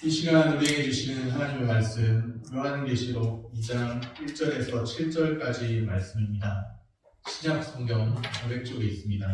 이 시간 우리에게 주시는 하나님의 말씀 요한계시록 2장 1절에서 7절까지 말씀입니다. 신약 성경 500쪽에 있습니다.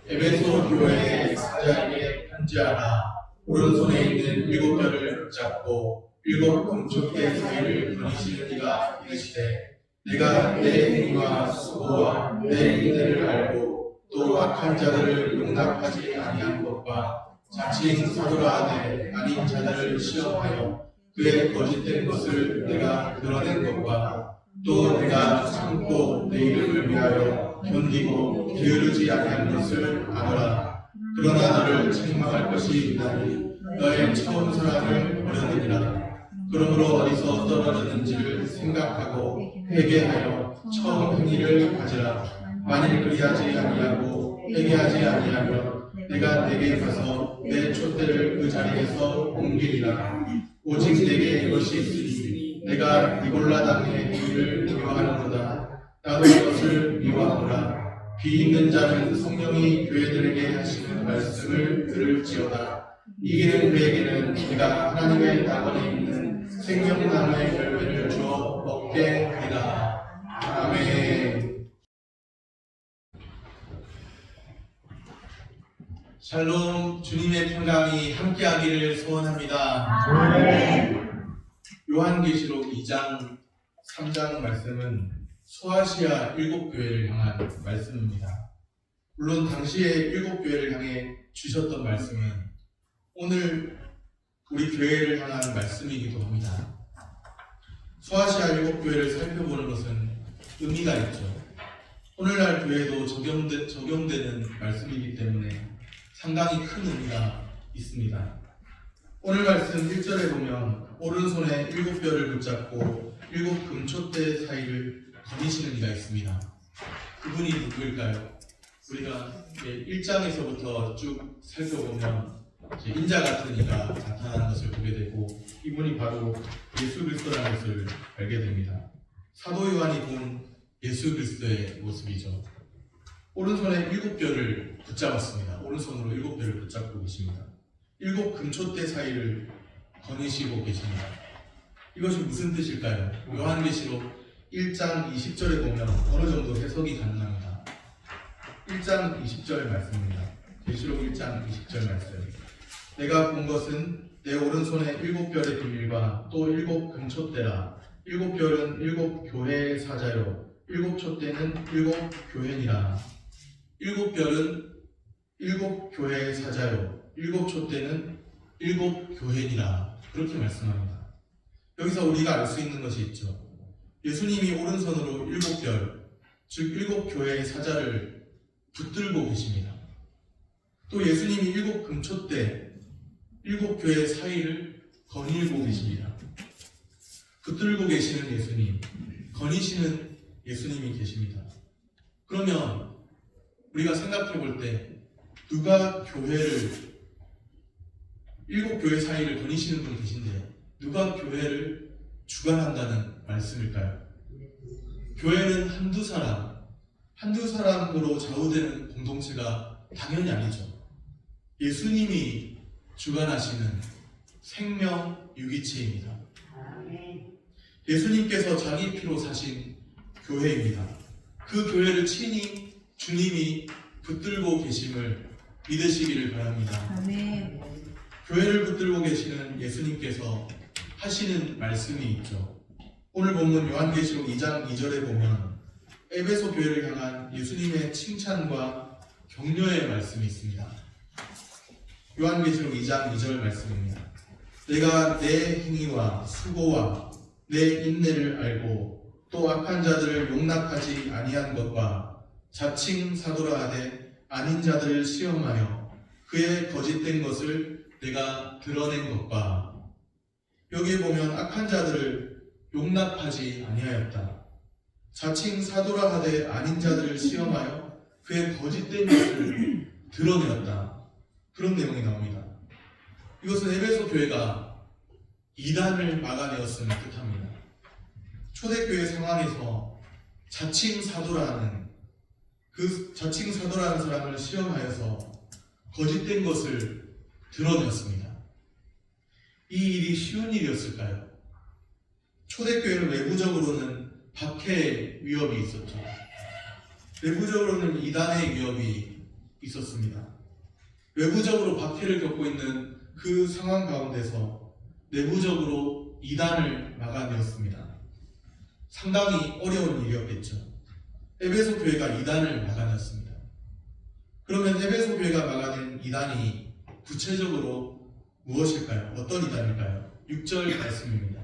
에베소 교회의 사자에게 편지하라. 오른손에 있는 7별을 붙잡고 7 금쪽대 사이를 거니시는 이가 이르시되 내가 내 행위와 수고와 내 인내를 알고 또 악한 자들을 용납하지 아니한 것과 자칭 사도라 하되 아닌 자들을 시험하여 그의 거짓된 것을 내가 드러낸 것과 또 내가 참고 내 이름을 위하여 견디고 게으르지 아니한 것을 아노라. 그러나 너를 책망할 것이 있나니 너의 처음 사랑을 버렸느니라. 그러므로 어디서 떨어졌는지를 생각하고 회개하여 처음 행위를 가지라. 만일 그리하지 아니하고 회개하지 아니하면 내가 내게 가서 내 촛대를 그 자리에서 옮기리라. 오직 내게 이것이 있으니 내가 니골라 당의 행위를 미워하는도다. 나도 이것을 미워하노라. 비 있는 자는 성령이 교회들에게 하시는 말씀을 들을지어다. 이기는 그에게는 내가 하나님의 낙원에 있는 생명나무의 열매를 주어 먹게 하리라. 아멘. 샬롬, 주님의 평강이 함께하기를 소원합니다. 아멘. 요한계시록 2장 3장 말씀은 소아시아 7교회를 향한 말씀입니다. 물론 당시에 7교회를 향해 주셨던 말씀은 오늘 우리 교회를 향한 말씀이기도 합니다. 소아시아 7교회를 살펴보는 것은 의미가 있죠. 오늘날 교회에도 적용되는 말씀이기 때문에 상당히 큰 의미가 있습니다. 오늘 말씀 1절에 보면 오른손에 7별을 붙잡고 7 금촛대 사이를 거니시는 이가 있습니다. 그분이 누구일까요? 우리가 1장에서부터 쭉 살펴보면 인자 같은 이가 나타나는 것을 보게 되고 이분이 바로 예수 그리스도라는 것을 알게 됩니다. 사도 요한이 본 예수 그리스도의 모습이죠. 오른손에 7별을 붙잡았습니다. 오른손으로 7별을 붙잡고 계십니다. 7 금촛대 사이를 거니시고 계십니다. 이것이 무슨 뜻일까요? 요한계시록 1장 20절에 보면 어느 정도 해석이 가능합니다. 1장 20절 말씀입니다. 계시록 1장 20절 말씀. 내가 본 것은 내 오른손에 7별의 비밀과 또 7 금촛대라. 7별은 7 교회의 사자요 7 촛대는 7 교회니라. 7별은 7 교회의 사자요 7 촛대는 7 교회니라. 그렇게 말씀합니다. 여기서 우리가 알 수 있는 것이 있죠. 예수님이 오른손으로 7별, 즉 7 교회의 사자를 붙들고 계십니다. 또 예수님이 7 금촛대, 7 교회의 사이를 거닐고 계십니다. 붙들고 계시는 예수님, 거니시는 예수님이 계십니다. 그러면 우리가 생각해 볼 때 누가 교회를 7 교회 사이를 거니시는 분이 계신데 누가 교회를 주관한다는 말씀일까요? 교회는 한두 사람으로 좌우되는 공동체가 당연히 아니죠. 예수님이 주관하시는 생명 유기체입니다. 예수님께서 자기 피로 사신 교회입니다. 그 교회를 친히 주님이 붙들고 계심을 믿으시기를 바랍니다. 아멘. 교회를 붙들고 계시는 예수님께서 하시는 말씀이 있죠. 오늘 본문 요한계시록 2장 2절에 보면 에베소 교회를 향한 예수님의 칭찬과 격려의 말씀이 있습니다. 요한계시록 2장 2절 말씀입니다. 내가 내 행위와 수고와 내 인내를 알고 또 악한 자들을 용납하지 아니한 것과 자칭 사도라 하되 아닌 자들을 시험하여 그의 거짓된 것을 내가 드러낸 것과. 여기에 보면 악한 자들을 용납하지 아니하였다. 자칭 사도라 하되 아닌 자들을 시험하여 그의 거짓된 것을 드러내었다. 그런 내용이 나옵니다. 이것은 에베소 교회가 이단을 막아내었음을 뜻합니다. 초대교회 상황에서 자칭 사도라는 사람을 시험하여서 거짓된 것을 드러내었습니다. 이 일이 쉬운 일이었을까요? 초대교회는 외부적으로는 박해 위협이 있었죠. 내부적으로는 이단의 위협이 있었습니다. 외부적으로 박해를 겪고 있는 그 상황 가운데서 내부적으로 이단을 막아내었습니다. 상당히 어려운 일이었겠죠. 에베소 교회가 이단을 막아냈습니다. 그러면 에베소 교회가 막아낸 이단이 구체적으로 무엇일까요? 어떤 이단일까요? 6절 말씀입니다.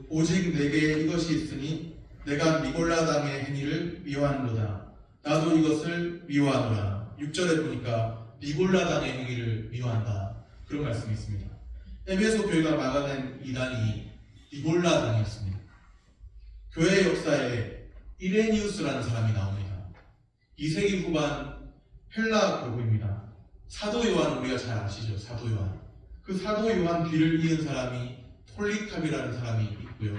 오직 내게 이것이 있으니 내가 니골라당의 행위를 미워하노라. 나도 이것을 미워하노라. 6절에 보니까 니골라당의 행위를 미워한다. 그런 말씀이 있습니다. 에베소 교회가 막아낸 이단이 니골라당이었습니다. 교회 역사에 이레니우스라는 사람이 나옵니다. 2세기 후반 헬라 교부입니다. 사도 요한 우리가 잘 아시죠? 사도 요한. 그 사도 요한 뒤를 이은 사람이 폴리캅이라는 사람이 있고요.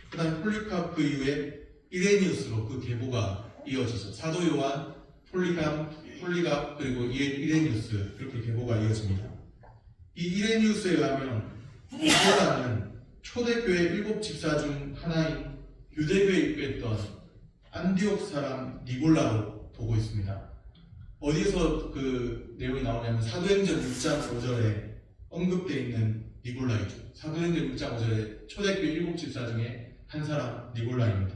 그 다음 폴리캅 그 이후에 이레니우스로 그 계보가 이어지죠. 사도 요한, 폴리갑 그리고 이레니우스 그렇게 계보가 이어집니다. 이 이레니우스에 의하면 니골라는 초대교회 7 집사 중 하나인 유대교에 입교했던 안디옥 사람 니골라로 보고 있습니다. 어디에서 그 내용이 나오냐면 사도행전 6장 5절에 언급되어 있는 니골라이죠. 사도행전 6장 5절에 초대교회 7 집사 중에 한 사람 니골라입니다.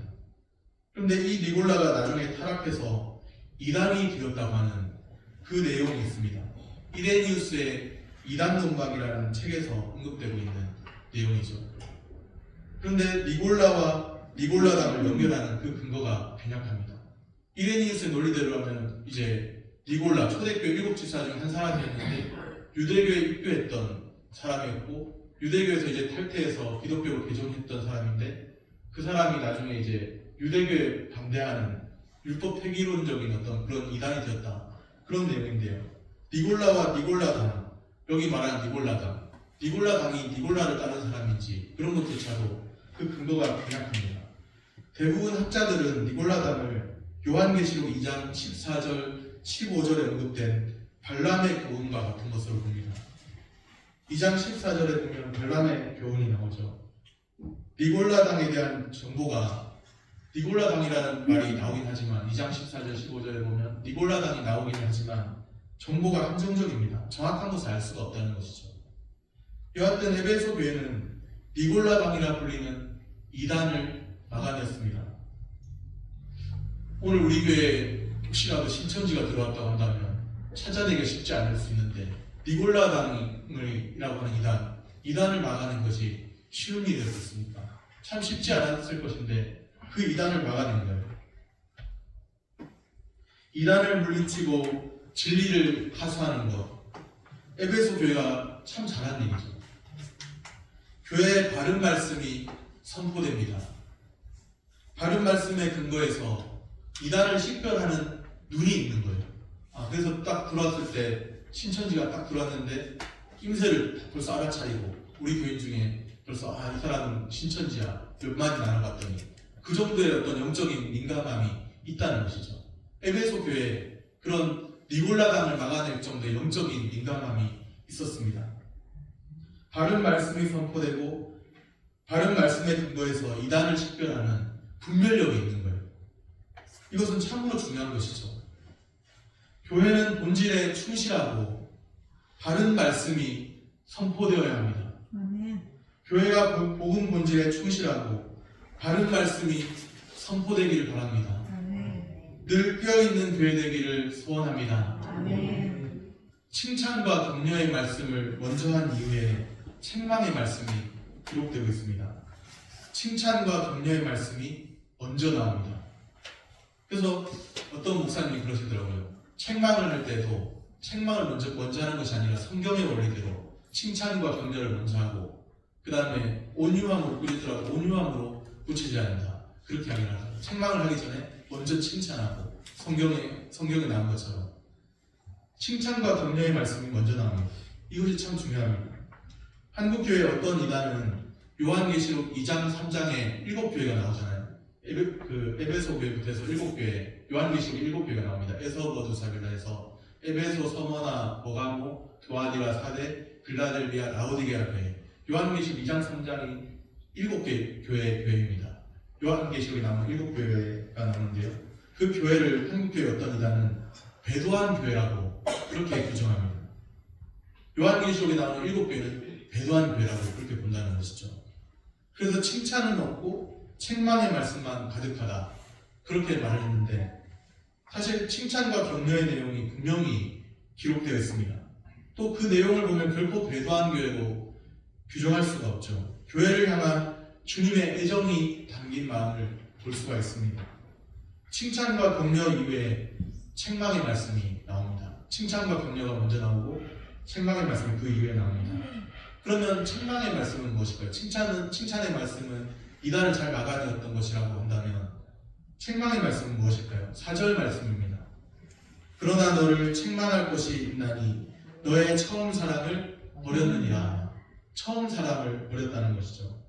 그런데 이 니골라가 나중에 타락해서 이단이 되었다고 하는 그 내용이 있습니다. 이레니우스의 이단논박이라는 책에서 언급되고 있는 내용이죠. 그런데 니골라와 니골라당을 연결하는 그 근거가 빈약합니다. 이레니우스의 논리대로 하면 이제 니골라, 초대교회 7 집사 중 한 사람이었는데 유대교에 입교했던 사람이었고 유대교에서 이제 탈퇴해서 기독교로 개종했던 사람인데 그 사람이 나중에 이제 유대교에 반대하는 율법 폐기론적인 어떤 그런 이단이 되었다. 그런 내용인데요. 니골라와 니골라당, 여기 말하는 니골라당, 니골라당이 니골라를 따른 사람인지 그런 것조차도 그 근거가 빈약합니다. 대부분 학자들은 니골라당을 요한계시록 2장 14절, 15절에 언급된 발람의 교훈과 같은 것으로 봅니다. 2장 14절에 보면 발람의 교훈이 나오죠. 니골라당에 대한 정보가 니골라당이라는 말이 나오긴 하지만 2장 14절 15절에 보면 니골라당이 나오긴 하지만 정보가 한정적입니다. 정확한 것을 알 수가 없다는 것이죠. 여하튼 에베소 교회는 니골라당이라 불리는 이단을 막아냈습니다. 오늘 우리 교회에 혹시라도 신천지가 들어왔다고 한다면 찾아내기가 쉽지 않을 수 있는데 니골라당이라고 하는 이단을 막아낸 것이 쉬운 일이 되었습니까? 참 쉽지 않았을 것인데 그 이단을 막아낸 거예요. 이단을 물리치고 진리를 하수하는 것, 에베소 교회가 참 잘한 일이죠. 교회의 바른 말씀이 선포됩니다. 바른 말씀에 근거해서 이단을 식별하는 눈이 있는 거예요. 그래서 딱 들어왔을 때 신천지가 딱 들어왔는데 낌새를 벌써 알아차리고 우리 교인 중에 벌써 이 사람은 신천지야 몇 마디 나눠봤더니 그 정도의 어떤 영적인 민감함이 있다는 것이죠. 에베소 교회에 그런 니골라당을 막아낼 정도의 영적인 민감함이 있었습니다. 바른 말씀이 선포되고 바른 말씀에 근거해서 이단을 식별하는 분별력이 있는 거예요. 이것은 참으로 중요한 것이죠. 교회는 본질에 충실하고 바른 말씀이 선포되어야 합니다. 교회가 복음 본질에 충실하고 바른 말씀이 선포되기를 바랍니다. 늘 깨어있는 교회 되기를 소원합니다. 칭찬과 격려의 말씀을 먼저 한 이후에 책망의 말씀이 기록되고 있습니다. 칭찬과 격려의 말씀이 먼저 나옵니다. 그래서 어떤 목사님이 그러시더라고요. 책망을 할 때도 책망을 먼저 하는 것이 아니라 성경의 원리대로 칭찬과 격려를 먼저 하고 그 다음에 온유함으로 그리더라도 온유함으로 고치지 않는다. 그렇게 하긴 하죠. 책망을 하기 전에 먼저 칭찬하고 성경에 나온 것처럼 칭찬과 격려의 말씀이 먼저 나옵니다. 이것이 참 중요합니다. 한국교회 어떤 이단은 요한계시록 2장 3장에 7교회가 나오잖아요. 에베소 교회부터 해서 7교회, 요한계시록 7교회가 나옵니다. 에서버두사빌라 해서 에베소, 서머나, 버가모, 도아디라, 사데, 빌라델비아, 라오디게아 교회 요한계시록 2장 3장이 7개 교회입니다. 요한계시록에 나오는 7교회가 나오는데요. 그 교회를 한국교회 어떤 이단은 배도한 교회라고 그렇게 규정합니다. 요한계시록에 나오는 7교회는 배도한 교회라고 그렇게 본다는 것이죠. 그래서 칭찬은 없고 책망의 말씀만 가득하다 그렇게 말을 했는데, 사실 칭찬과 격려의 내용이 분명히 기록되어 있습니다. 또 그 내용을 보면 결코 배도한 교회로 규정할 수가 없죠. 교회를 향한 주님의 애정이 담긴 마음을 볼 수가 있습니다. 칭찬과 격려 이외에 책망의 말씀이 나옵니다. 칭찬과 격려가 먼저 나오고 책망의 말씀이 그 이후에 나옵니다. 그러면 책망의 말씀은 무엇일까요? 칭찬의 말씀은 이단을 잘 막아내었던 것이라고 한다면 책망의 말씀은 무엇일까요? 4절 말씀입니다. 그러나 너를 책망할 것이 있나니 너의 처음 사랑을 버렸느니라. 처음 사랑을 버렸다는 것이죠.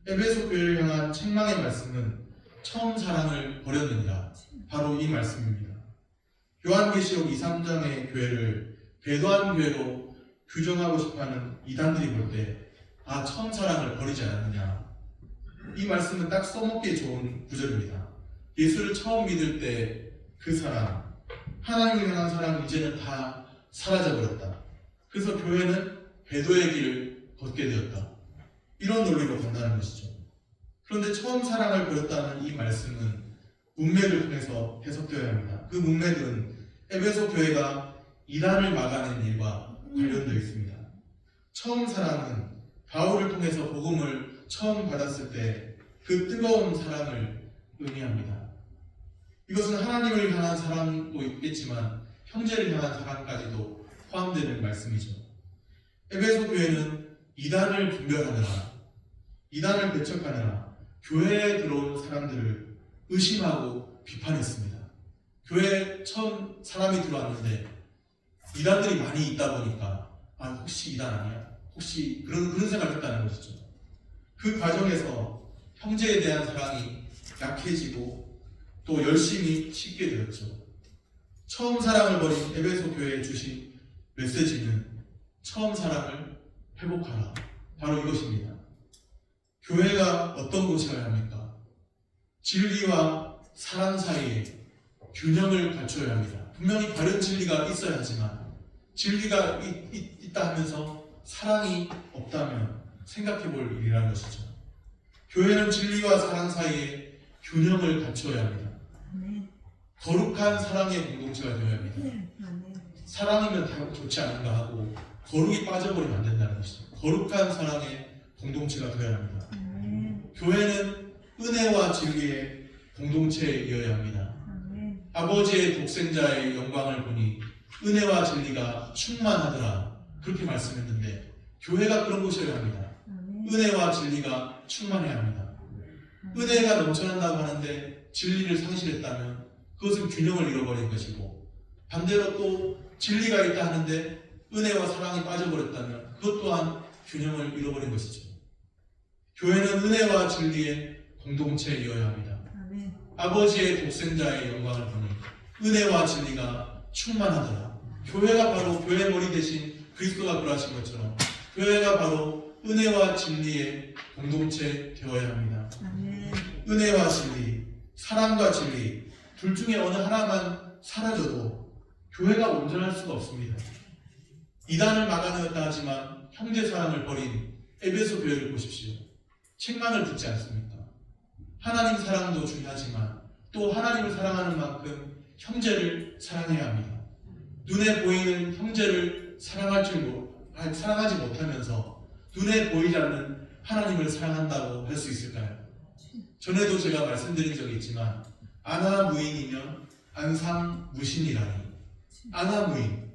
에베소 교회를 향한 책망의 말씀은 처음 사랑을 버렸느니라. 바로 이 말씀입니다. 요한계시록 2, 3장의 교회를 배도한 교회로 규정하고 싶어하는 이단들이 볼 때 처음 사랑을 버리지 않았느냐. 이 말씀은 딱 써먹기에 좋은 구절입니다. 예수를 처음 믿을 때 그 사랑, 하나님을 향한 사랑은 이제는 다 사라져버렸다. 그래서 교회는 배도의 길을 걷게 되었다. 이런 논리로 간다는 것이죠. 그런데 처음 사랑을 버렸다는 이 말씀은 문맥을 통해서 해석되어야 합니다. 그 문맥은 에베소 교회가 이단을 막아낸 일과 관련되어 있습니다. 처음 사랑은 바울을 통해서 복음을 처음 받았을 때 그 뜨거운 사랑을 의미합니다. 이것은 하나님을 향한 사랑도 있겠지만 형제를 향한 사랑까지도 포함되는 말씀이죠. 에베소 교회는 이단을 분별하느라, 이단을 배척하느라 교회에 들어온 사람들을 의심하고 비판했습니다. 교회에 처음 사람이 들어왔는데 이단들이 많이 있다 보니까 혹시 이단 아니야? 혹시 그런 생각을 했다는 것이죠. 그 과정에서 형제에 대한 사랑이 약해지고 또 열심히 식게 되었죠. 처음 사랑을 버린 에베소 교회에 주신 메시지는 처음 사랑을 회복하라. 바로 이것입니다. 교회가 어떤 곳이어야 합니까? 진리와 사랑 사이에 균형을 갖춰야 합니다. 분명히 바른 진리가 있어야 하지만 진리가 있다 하면서 사랑이 없다면 생각해 볼 일이라는 것이죠. 교회는 진리와 사랑 사이에 균형을 갖춰야 합니다. 거룩한 사랑의 공동체가 되어야 합니다. 사랑이면 다 좋지 않은가 하고 거룩이 빠져버리면 안 된다는 것이죠. 거룩한 사랑의 공동체가 되어야 합니다. 교회는 은혜와 진리의 공동체이어야 합니다. 아버지의 독생자의 영광을 보니 은혜와 진리가 충만하더라. 그렇게 말씀했는데 교회가 그런 곳이어야 합니다. 은혜와 진리가 충만해야 합니다. 은혜가 넘쳐난다고 하는데 진리를 상실했다면 그것은 균형을 잃어버린 것이고, 반대로 또 진리가 있다 하는데 은혜와 사랑이 빠져버렸다면 그것 또한 균형을 잃어버린 것이죠. 교회는 은혜와 진리의 공동체이어야 합니다. 아버지의 독생자의 영광을 보니 은혜와 진리가 충만하더라. 교회가 바로 교회 머리 대신 그리스도가 그러하신 것처럼 교회가 바로 은혜와 진리의 공동체 되어야 합니다. 은혜와 진리, 사랑과 진리 둘 중에 어느 하나만 사라져도 교회가 온전할 수가 없습니다. 이단을 막아내었다 하지만 형제 사랑을 버린 에베소 교회를 보십시오. 책망을 듣지 않습니까? 하나님 사랑도 중요하지만 또 하나님을 사랑하는 만큼 형제를 사랑해야 합니다. 눈에 보이는 형제를 사랑하지 못하면서 눈에 보이지 않는 하나님을 사랑한다고 할 수 있을까요? 전에도 제가 말씀드린 적이 있지만 안하무인이면 안상무신이라니. 안하무인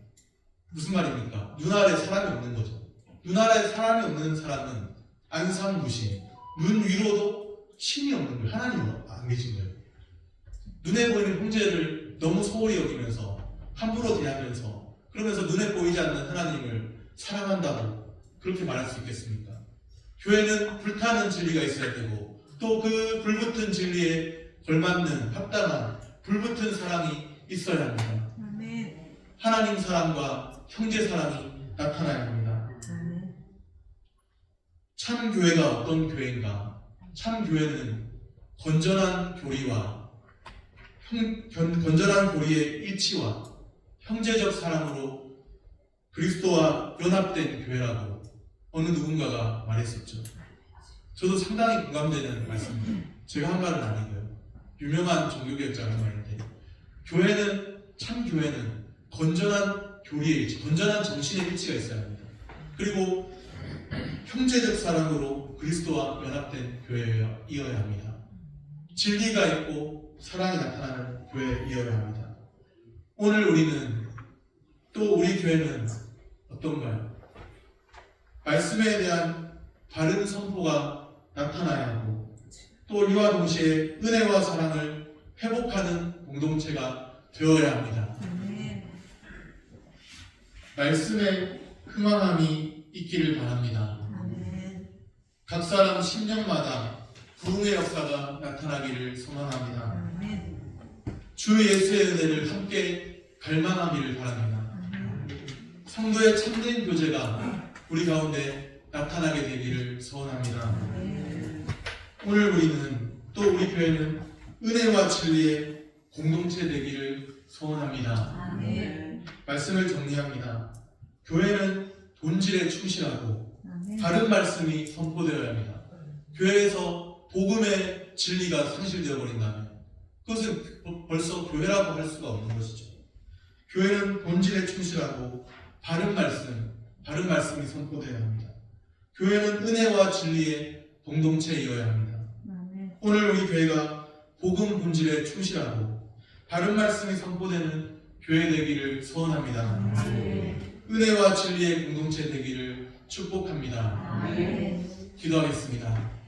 무슨 말입니까? 눈 아래 사람이 없는 거죠. 눈 아래 사람이 없는 사람은 안상무신, 눈 위로도 신이 없는 거예요. 하나님이 안 계신 거예요. 눈에 보이는 형제를 너무 소홀히 여기면서 함부로 대하면서 그러면서 눈에 보이지 않는 하나님을 사랑한다고 그렇게 말할 수 있겠습니까? 교회는 불타는 진리가 있어야 되고 또 그 불붙은 진리에 걸맞는 합당한 불붙은 사랑이 있어야 합니다. 하나님 사랑과 형제 사랑이 나타나야 합니다. 참 교회가 어떤 교회인가? 참 교회는 건전한 교리와 건전한 교리의 일치와 형제적 사랑으로 그리스도와 연합된 교회라고 어느 누군가가 말했었죠. 저도 상당히 공감되는 말씀입니다. 제가 한 말은 아니고요. 유명한 종교개혁자가 한 말인데, 참 교회는 건전한 교리의 일치, 건전한 정신의 일치가 있어야 합니다. 그리고 형제적 사랑으로 그리스도와 연합된 교회여야 합니다. 진리가 있고 사랑이 나타나는 교회이어야 합니다. 오늘 우리 교회는 어떤가요? 말씀에 대한 바른 선포가 나타나야 하고, 또 이와 동시에 은혜와 사랑을 회복하는 공동체가 되어야 합니다. 말씀에 흥왕함이 있기를 바랍니다. 각 사람 심령마다 부흥의 역사가 나타나기를 소망합니다. 주 예수의 은혜를 함께 갈망하기를 바랍니다. 성도의 참된 교제가 우리 가운데 나타나게 되기를 소원합니다. 오늘 우리 교회는 은혜와 진리의 공동체 되기를 소원합니다. 말씀을 정리합니다. 교회는 본질에 충실하고 바른 말씀이 선포되어야 합니다. 교회에서 복음의 진리가 상실되어 버린다면 그것은 벌써 교회라고 할 수가 없는 것이죠. 교회는 본질에 충실하고 바른 말씀이 선포되어야 합니다. 교회는 은혜와 진리의 공동체이어야 합니다. 오늘 우리 교회가 복음 본질에 충실하고 바른 말씀이 선포되는 교회 되기를 소원합니다. 은혜와 진리의 공동체 되기를 축복합니다. 기도하겠습니다.